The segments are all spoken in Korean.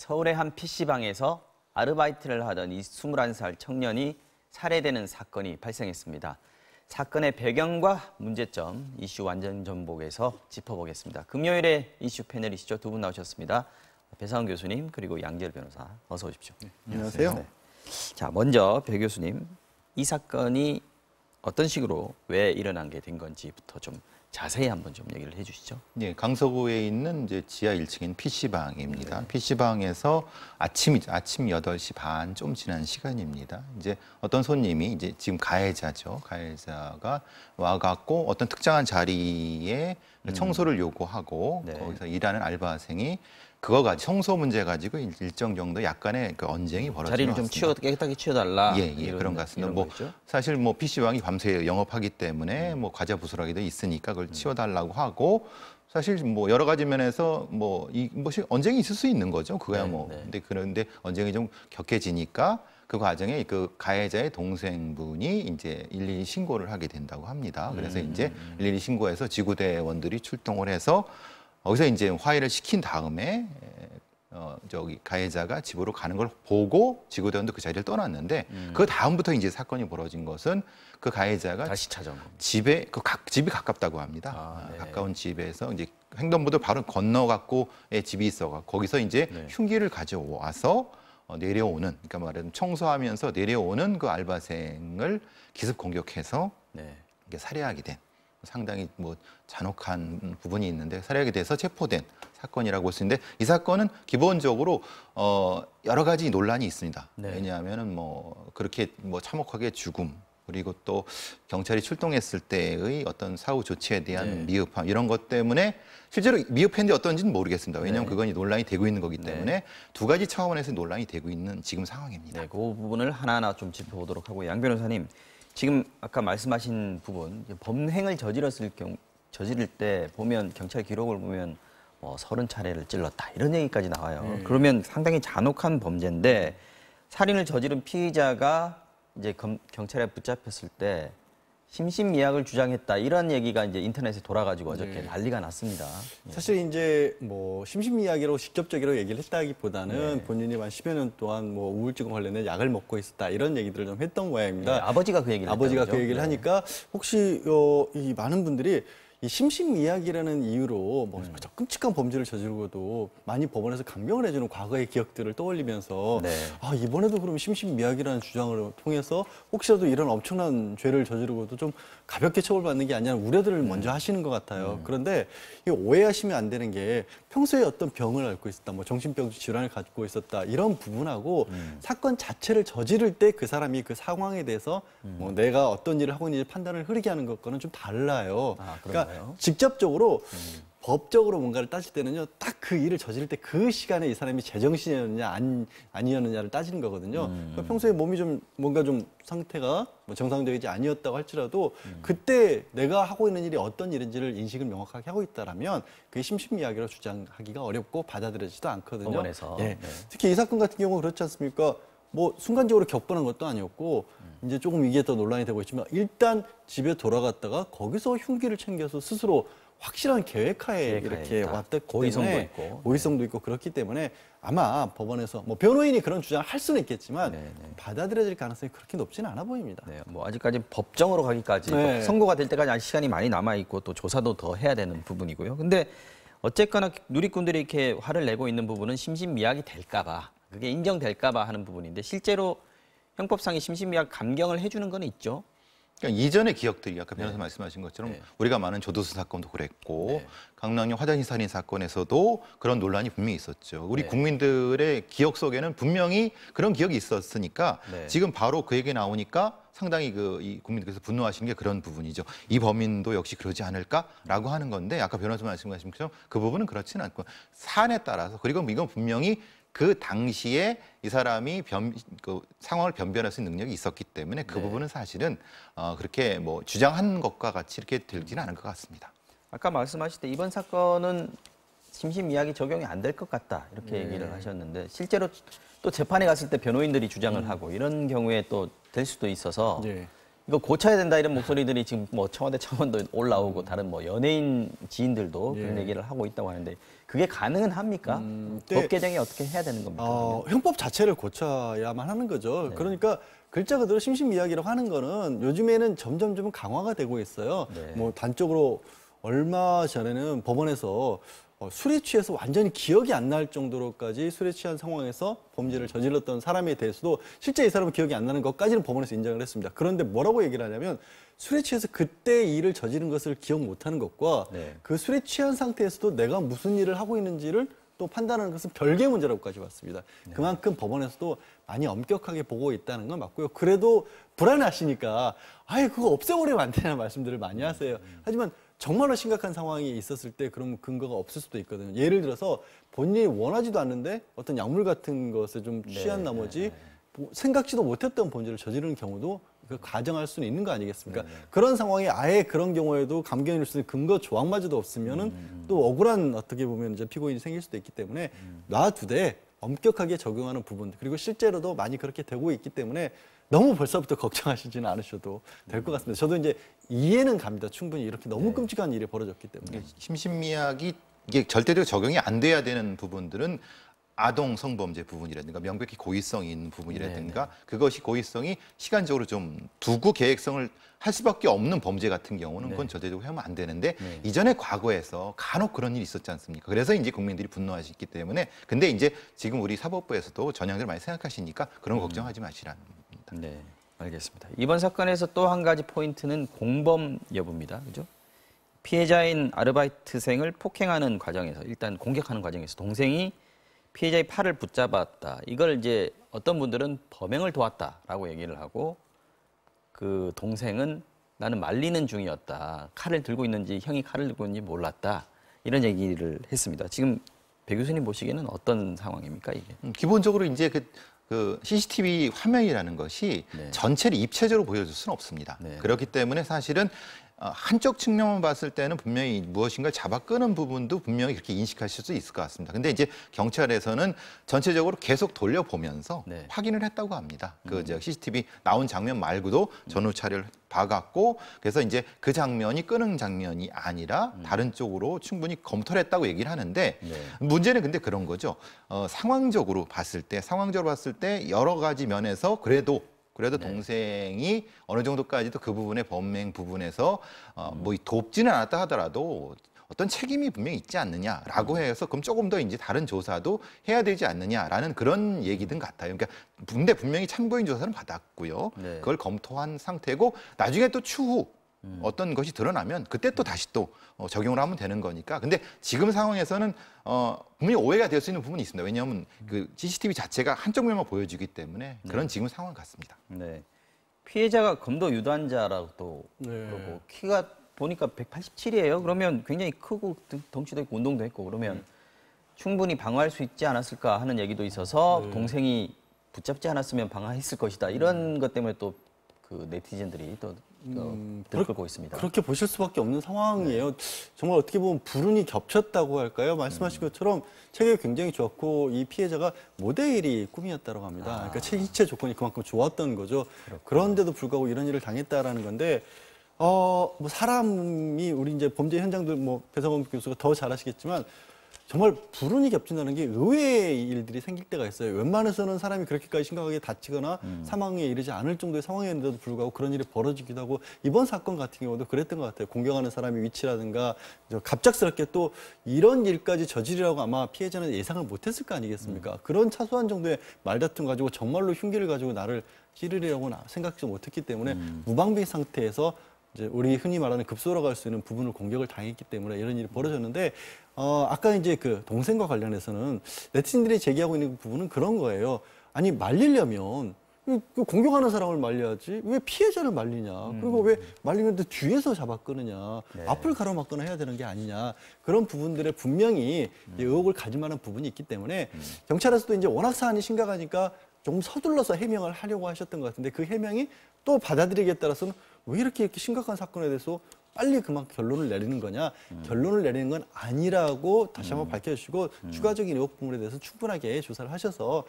서울의 한 PC방에서 아르바이트를 하던 이 21살 청년이 살해되는 사건이 발생했습니다. 사건의 배경과 문제점, 이슈 완전 전복에서 짚어보겠습니다. 금요일에 이슈 패널이시죠. 두 분 나오셨습니다. 배상훈 교수님 그리고 양지열 변호사 어서 오십시오. 네, 안녕하세요. 네. 자, 먼저 배 교수님, 이 사건이 어떤 식으로 왜 일어난 게 된 건지부터 좀 자세히 한번 좀 얘기를 해주시죠. 네, 강서구에 있는 이제 지하 1층인 PC방입니다. 네. PC방에서 아침 8시 반 좀 지난 시간입니다. 이제 어떤 손님이 이제 지금 가해자죠. 가해자가 와갖고 어떤 특정한 자리에 청소를 요구하고 네. 거기서 일하는 알바생이 그거 가지고 청소 문제 가지고 일정 정도 약간의 그 언쟁이 벌어진 자리를 것 좀 깨끗하게 치워달라. 예, 그런 것 같습니다. 뭐 사실 뭐 PC방이 밤새 영업하기 때문에 뭐 과자 부스러기도 있으니까 그걸 치워달라고 하고 사실 뭐 여러 가지 면에서 뭐 언쟁이 있을 수 있는 거죠. 그거야 뭐. 그런데 언쟁이 좀 격해지니까 그 과정에 그 가해자의 동생분이 이제 112 신고를 하게 된다고 합니다. 그래서 이제 112 신고해서 지구대원들이 출동을 해서 거기서 이제 화해를 시킨 다음에 저기 가해자가 집으로 가는 걸 보고 지구대원도 그 자리를 떠났는데 그 다음부터 이제 사건이 벌어진 것은 그 가해자가 다시 찾아온 겁니다. 집에 집이 가깝다고 합니다. 가까운 집에서 이제 횡단보도 바로 건너갖고의 집이 있어가 거기서 이제 흉기를 가져와서 내려오는, 그러니까 말하자면 청소하면서 내려오는 그 알바생을 기습 공격해서 이게 살해하게 된. 상당히 뭐 잔혹한 부분이 있는데 살해하게 돼서 체포된 사건이라고 볼 수 있는데 이 사건은 기본적으로 여러 가지 논란이 있습니다. 왜냐하면은 뭐 그렇게 뭐 참혹하게 죽음 그리고 또 경찰이 출동했을 때의 어떤 사후 조치에 대한 미흡함 이런 것 때문에 실제로 미흡했는데 어떤지는 모르겠습니다. 왜냐하면 그건 논란이 되고 있는 거기 때문에 두 가지 차원에서 논란이 되고 있는 지금 상황입니다. 네, 그 부분을 하나하나 좀 짚어보도록 하고 양 변호사님. 지금 아까 말씀하신 부분, 범행을 저지를 때 보면 경찰 기록을 보면 뭐 30차례를 찔렀다 이런 얘기까지 나와요. 그러면 상당히 잔혹한 범죄인데 살인을 저지른 피의자가 이제 경찰에 붙잡혔을 때 심신미약을 주장했다 이런 얘기가 이제 인터넷에 돌아가지고 어저께 난리가 났습니다. 사실 이제 뭐 심신미약이라고 직접적으로 얘기를 했다기보다는 본인이 한 10여 년 동안 뭐 우울증 관련된 약을 먹고 있었다 이런 얘기들을 좀 했던 모양입니다. 아버지가 그 얘기를 아버지가 그 얘기를 하니까 혹시 이 많은 분들이 이 심신미약이라는 이유로 뭐 끔찍한 범죄를 저지르고도 많이 법원에서 강경을 해주는 과거의 기억들을 떠올리면서 아 이번에도 그럼 심신미약이라는 주장을 통해서 혹시라도 이런 엄청난 죄를 저지르고도 좀 가볍게 처벌받는 게 아니냐는 우려들을 먼저 하시는 것 같아요. 그런데 이 오해하시면 안 되는 게 평소에 어떤 병을 앓고 있었다, 뭐 정신병 질환을 갖고 있었다 이런 부분하고 사건 자체를 저지를 때 그 사람이 그 상황에 대해서 뭐 내가 어떤 일을 하고 있는지 판단을 흐리게 하는 것과는 좀 달라요. 그러니까 직접적으로 법적으로 뭔가를 따질 때는요, 딱 그 일을 저지를 때 그 시간에 이 사람이 제정신이었느냐 아니었느냐를 따지는 거거든요. 그러니까 평소에 몸이 좀 뭔가 좀 상태가 뭐 정상적이지 아니었다고 할지라도 그때 내가 하고 있는 일이 어떤 일인지를 인식을 명확하게 하고 있다라면 그게 심신미약이라고 주장하기가 어렵고 받아들여지도 않거든요. 법원에서. 특히 이 사건 같은 경우 그렇지 않습니까? 뭐 순간적으로 격분한 것도 아니었고 이제 조금 이게 더 논란이 되고 있지만 일단 집에 돌아갔다가 거기서 흉기를 챙겨서 스스로 확실한 계획하에 이렇게 왔기 때문에 고의성도 있고 그렇기 때문에 아마 법원에서 뭐 변호인이 그런 주장을 할 수는 있겠지만 받아들여질 가능성이 그렇게 높지는 않아 보입니다. 뭐 아직까지 법정으로 가기까지 선고가 될 때까지 아직 시간이 많이 남아 있고 또 조사도 더 해야 되는 부분이고요. 근데 어쨌거나 누리꾼들이 이렇게 화를 내고 있는 부분은 심신미약이 될까봐 그게 인정될까봐 하는 부분인데 실제로 형법상의 심신미약 감경을 해주는 건 있죠. 그러니까 이전의 기억들이 아까 변호사 말씀하신 것처럼 우리가 많은 조두순 사건도 그랬고 강남역 화장실 살인 사건에서도 그런 논란이 분명히 있었죠. 우리 국민들의 기억 속에는 분명히 그런 기억이 있었으니까 지금 바로 그 얘기 나오니까 상당히 이 국민들께서 분노하시는 게 그런 부분이죠. 이 범인도 역시 그러지 않을까라고 하는 건데 아까 변호사 말씀하신 것처럼 그 부분은 그렇지는 않고 사안에 따라서 그리고 이건 분명히 그 당시에 이 사람이 상황을 변변할 수 있는 능력이 있었기 때문에 그 부분은 사실은 그렇게 뭐 주장한 것과 같이 이렇게 들지는 않은 것 같습니다. 아까 말씀하실 때 이번 사건은 심신미약이 적용이 안 될 것 같다 이렇게 얘기를 하셨는데 실제로 또 재판에 갔을 때 변호인들이 주장을 하고 이런 경우에 또 될 수도 있어서 이거 고쳐야 된다 이런 목소리들이 지금 뭐 청와대 차원도 올라오고 다른 뭐 연예인 지인들도 그런 얘기를 하고 있다고 하는데 그게 가능은 합니까? 법 개정이 어떻게 해야 되는 겁니까? 형법 자체를 고쳐야만 하는 거죠. 네. 그러니까 글자 그대로 심신미약이라고 하는 거는 요즘에는 점점 좀 강화가 되고 있어요. 네. 뭐 단적으로 얼마 전에는 법원에서 술에 취해서 완전히 기억이 안 날 정도로까지 술에 취한 상황에서 범죄를 저질렀던 사람에 대해서도 실제 이 사람은 기억이 안 나는 것까지는 법원에서 인정을 했습니다. 그런데 뭐라고 얘기를 하냐면 술에 취해서 그때 일을 저지른 것을 기억 못하는 것과 네. 그 술에 취한 상태에서도 내가 무슨 일을 하고 있는지를 또 판단하는 것은 별개의 문제라고까지 봤습니다. 그만큼 법원에서도 많이 엄격하게 보고 있다는 건 맞고요. 그래도 불안하시니까 아예 그거 없애버리면 안 되냐는 말씀들을 많이 하세요. 하지만 정말로 심각한 상황이 있었을 때 그러면 근거가 없을 수도 있거든요. 예를 들어서 본인이 원하지도 않는데 어떤 약물 같은 것에 좀 취한 나머지 생각지도 못했던 범죄를 저지르는 경우도 가정할 수는 있는 거 아니겠습니까? 그런 상황에 아예 그런 경우에도 감경일 수 있는 근거 조항마저도 없으면은 또 억울한 어떻게 보면 이제 피고인이 생길 수도 있기 때문에 놔두되 엄격하게 적용하는 부분들 그리고 실제로도 많이 그렇게 되고 있기 때문에 너무 벌써부터 걱정하시지는 않으셔도 될 것 같습니다. 저도 이제 이해는 갑니다. 충분히 이렇게 너무 끔찍한 일이 벌어졌기 때문에. 심신미약이 이게 절대적으로 적용이 안 돼야 되는 부분들은 아동 성범죄 부분이라든가 명백히 고의성이 있는 부분이라든가 그것이 고의성이 시간적으로 좀 두고 계획성을 할 수밖에 없는 범죄 같은 경우는 그건 절대적으로 하면 안 되는데 이전에 과거에서 간혹 그런 일이 있었지 않습니까? 그래서 이제 국민들이 분노하셨기 때문에 근데 이제 지금 우리 사법부에서도 전향들 많이 생각하시니까 그런 거 걱정하지 마시라는 겁니다. 네, 알겠습니다. 이번 사건에서 또 한 가지 포인트는 공범 여부입니다. 그죠? 피해자인 아르바이트생을 폭행하는 과정에서 일단 공격하는 과정에서 동생이 피해자의 팔을 붙잡았다. 이걸 이제 어떤 분들은 범행을 도왔다라고 얘기를 하고 그 동생은 나는 말리는 중이었다. 칼을 들고 있는지 형이 칼을 들고 있는지 몰랐다. 이런 얘기를 했습니다. 지금 배 교수님 보시기에는 어떤 상황입니까 이게? 기본적으로 이제 그 CCTV 화면이라는 것이 네. 전체를 입체적으로 보여줄 수는 없습니다. 네. 그렇기 때문에 사실은 한쪽 측면만 봤을 때는 분명히 무엇인가 잡아 끄는 부분도 분명히 그렇게 인식하실 수 있을 것 같습니다. 근데 이제 경찰에서는 전체적으로 계속 돌려보면서 네. 확인을 했다고 합니다. 그 이제 CCTV 나온 장면 말고도 전후 차례를 봐갔고 그래서 이제 그 장면이 끄는 장면이 아니라 다른 쪽으로 충분히 검토를 했다고 얘기를 하는데 네. 문제는 근데 그런 거죠. 상황적으로 봤을 때 여러 가지 면에서 그래도 동생이 어느 정도까지도 그 부분의 범행 부분에서 뭐 돕지는 않았다 하더라도 어떤 책임이 분명히 있지 않느냐라고 해서 그럼 조금 더 이제 다른 조사도 해야 되지 않느냐라는 그런 얘기든 같아요. 그러니까 근데 분명히 참고인 조사는 받았고요. 네. 그걸 검토한 상태고 나중에 또 추후 어떤 것이 드러나면 그때 또 다시 또 적용을 하면 되는 거니까. 근데 지금 상황에서는 분명히 오해가 될 수 있는 부분이 있습니다. 왜냐하면 그 CCTV 자체가 한쪽 면만 보여주기 때문에 그런 지금 상황 같습니다. 네. 피해자가 검도 유단자라고 또 네. 그러고 키가 보니까 187이에요. 그러면 굉장히 크고 덩치도 있고 운동도 했고 그러면 충분히 방어할 수 있지 않았을까 하는 얘기도 있어서 동생이 붙잡지 않았으면 방어했을 것이다. 이런 것 때문에 또 그 네티즌들이 또 들끓고 있습니다. 그렇게 보실 수밖에 없는 상황이에요. 정말 어떻게 보면 불운이 겹쳤다고 할까요? 말씀하신 것처럼 체격이 굉장히 좋았고 이 피해자가 모델이 꿈이었다고 합니다. 그러니까 체기체 조건이 그만큼 좋았던 거죠. 그런데도 불구하고 이런 일을 당했다라는 건데 뭐 사람이 우리 이제 범죄 현장들 뭐 배상원 교수가 더 잘 아시겠지만 정말 불운이 겹친다는 게 의외의 일들이 생길 때가 있어요. 웬만해서는 사람이 그렇게까지 심각하게 다치거나 사망에 이르지 않을 정도의 상황이었는데도 불구하고 그런 일이 벌어지기도 하고 이번 사건 같은 경우도 그랬던 것 같아요. 공격하는 사람의 위치라든가 갑작스럽게 또 이런 일까지 저지르라고 아마 피해자는 예상을 못했을 거 아니겠습니까? 그런 사소한 정도의 말다툼 가지고 정말로 흉기를 가지고 나를 찌르려고 생각지 못했기 때문에 무방비 상태에서 이제 우리 흔히 말하는 급소로 갈 수 있는 부분을 공격을 당했기 때문에 이런 일이 벌어졌는데 아까 이제 그 동생과 관련해서는 네티즌들이 제기하고 있는 부분은 그런 거예요. 아니 말리려면 그 공격하는 사람을 말려야지 왜 피해자를 말리냐. 그리고 왜 말리는데 뒤에서 잡아 끄느냐. 앞을 가로막거나 해야 되는 게 아니냐. 그런 부분들에 분명히 의혹을 가질 만한 부분이 있기 때문에 경찰에서도 이제 워낙 사안이 심각하니까 좀 서둘러서 해명을 하려고 하셨던 것 같은데 그 해명이 또 받아들이기에 따라서는 왜 이렇게 심각한 사건에 대해서 빨리 그만 결론을 내리는 거냐. 결론을 내리는 건 아니라고 다시 한번 밝혀주시고 추가적인 의혹 부분에 대해서 충분하게 조사를 하셔서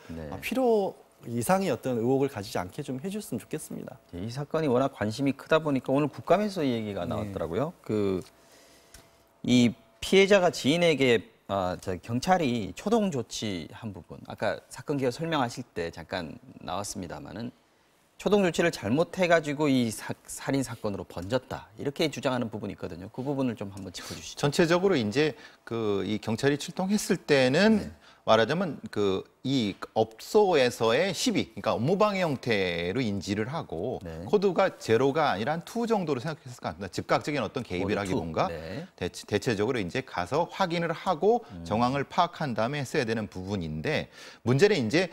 이상의 어떤 의혹을 가지지 않게 좀 해줬으면 좋겠습니다. 이 사건이 워낙 관심이 크다 보니까 오늘 국감에서 이 얘기가 나왔더라고요. 이 피해자가 지인에게 경찰이 초동 조치한 부분, 아까 사건 기억 설명하실 때 잠깐 나왔습니다만은 초동 조치를 잘못해가지고 이 살인 사건으로 번졌다 이렇게 주장하는 부분이 있거든요. 그 부분을 좀 한번 짚어주시죠. 전체적으로 이제 이 경찰이 출동했을 때는 말하자면 이 업소에서의 시비, 그러니까 업무방해 형태로 인지를 하고 코드가 제로가 아니라 한 2 정도로 생각했을 것 같습니다. 즉각적인 어떤 개입이라기보다 대체적으로 이제 가서 확인을 하고 정황을 파악한 다음에 했어야 되는 부분인데 문제는 이제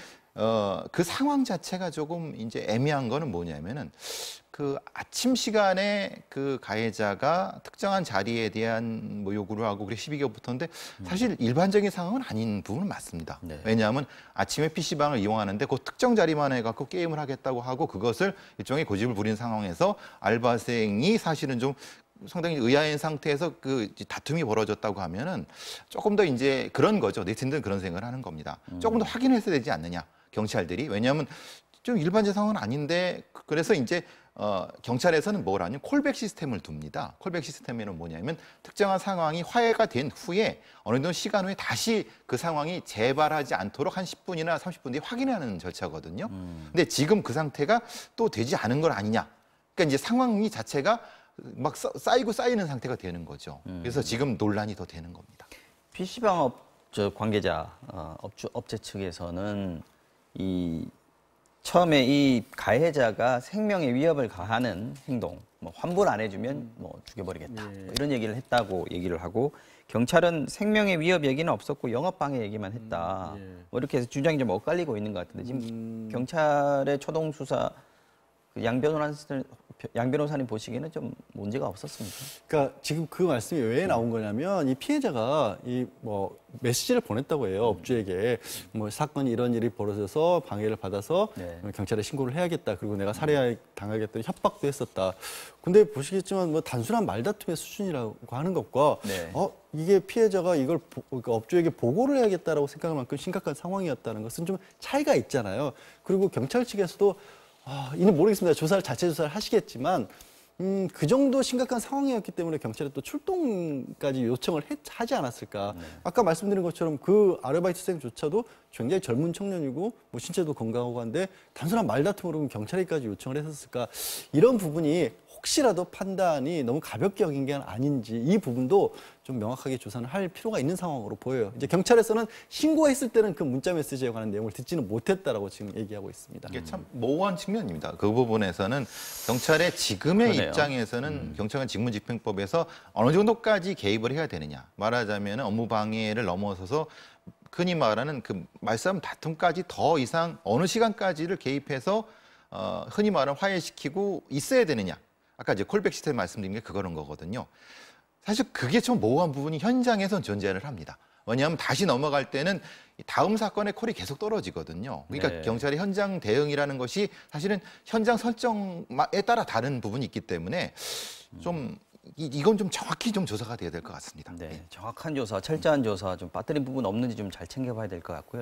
그 상황 자체가 조금 이제 애매한 거는 뭐냐면은 그 아침 시간에 그 가해자가 특정한 자리에 대한 뭐 요구를 하고 그래 시비가 붙었는데 사실 일반적인 상황은 아닌 부분은 맞습니다. 왜냐하면 아침에 PC방을 이용하는데 그 특정 자리만 해갖고 게임을 하겠다고 하고 그것을 일종의 고집을 부린 상황에서 알바생이 사실은 좀 상당히 의아한 상태에서 그 다툼이 벌어졌다고 하면은 조금 더 이제 그런 거죠. 네티즌들은 그런 생각을 하는 겁니다. 조금 더 확인했어야 되지 않느냐, 경찰들이. 왜냐하면 좀 일반적 상황은 아닌데 그래서 이제 경찰에서는 뭘 하냐면 콜백 시스템을 둡니다. 콜백 시스템에는 뭐냐면 특정한 상황이 화해가 된 후에 어느 정도 시간 후에 다시 그 상황이 재발하지 않도록 한 10분이나 30분 뒤에 확인하는 절차거든요. 근데 지금 그 상태가 또 되지 않은 건 아니냐. 그러니까 이제 상황이 자체가 막 쌓이고 쌓이는 상태가 되는 거죠. 그래서 지금 논란이 더 되는 겁니다. PC방 관계자, 업체 측에서는 처음에 이 가해자가 생명에 위협을 가하는 행동, 뭐 환불 안 해주면 뭐 죽여버리겠다 뭐 이런 얘기를 했다고 얘기를 하고 경찰은 생명의 위협 얘기는 없었고 영업방해 얘기만 했다. 뭐 이렇게 해서 주장이 좀 엇갈리고 있는 것 같은데 지금 경찰의 초동 수사 양 변호사님 보시기에는 좀 문제가 없었습니까? 그러니까 지금 그 말씀이 왜 나온 거냐면 이 피해자가 뭐 메시지를 보냈다고 해요. 업주에게 뭐 사건이 이런 일이 벌어져서 방해를 받아서 경찰에 신고를 해야겠다. 그리고 내가 살해 당하겠다는 협박도 했었다. 근데 보시겠지만 뭐 단순한 말다툼의 수준이라고 하는 것과 이게 피해자가 이걸 그러니까 업주에게 보고를 해야겠다라고 생각할 만큼 심각한 상황이었다는 것은 좀 차이가 있잖아요. 그리고 경찰 측에서도 이는 모르겠습니다. 자체 조사를 하시겠지만 그 정도 심각한 상황이었기 때문에 경찰에 또 출동까지 요청을 하지 않았을까. 아까 말씀드린 것처럼 그 아르바이트생조차도 굉장히 젊은 청년이고 뭐 신체도 건강하고 한데 단순한 말다툼으로 경찰에까지 요청을 했었을까. 이런 부분이 혹시라도 판단이 너무 가볍게 여긴 게 아닌지 이 부분도 좀 명확하게 조사는 할 필요가 있는 상황으로 보여요. 이제 경찰에서는 신고했을 때는 그 문자 메시지에 관한 내용을 듣지는 못했다라고 지금 얘기하고 있습니다. 이게 참 모호한 측면입니다. 그 부분에서는 경찰의 지금의 그러네요. 입장에서는 경찰관 직무집행법에서 어느 정도까지 개입을 해야 되느냐. 말하자면 업무방해를 넘어서서 흔히 말하는 그 말싸움 다툼까지 더 이상 어느 시간까지를 개입해서 흔히 말하는 화해시키고 있어야 되느냐. 아까 이제 콜백 시스템 말씀드린 게 그거는 거거든요. 사실 그게 좀 모호한 부분이 현장에선 존재를 합니다. 왜냐하면 다시 넘어갈 때는 다음 사건의 콜이 계속 떨어지거든요. 그러니까 경찰의 현장 대응이라는 것이 사실은 현장 설정에 따라 다른 부분이 있기 때문에 좀 이건 좀 정확히 좀 조사가 돼야 될 것 같습니다. 정확한 조사, 철저한 조사, 좀 빠뜨린 부분 없는지 좀 잘 챙겨봐야 될 것 같고요.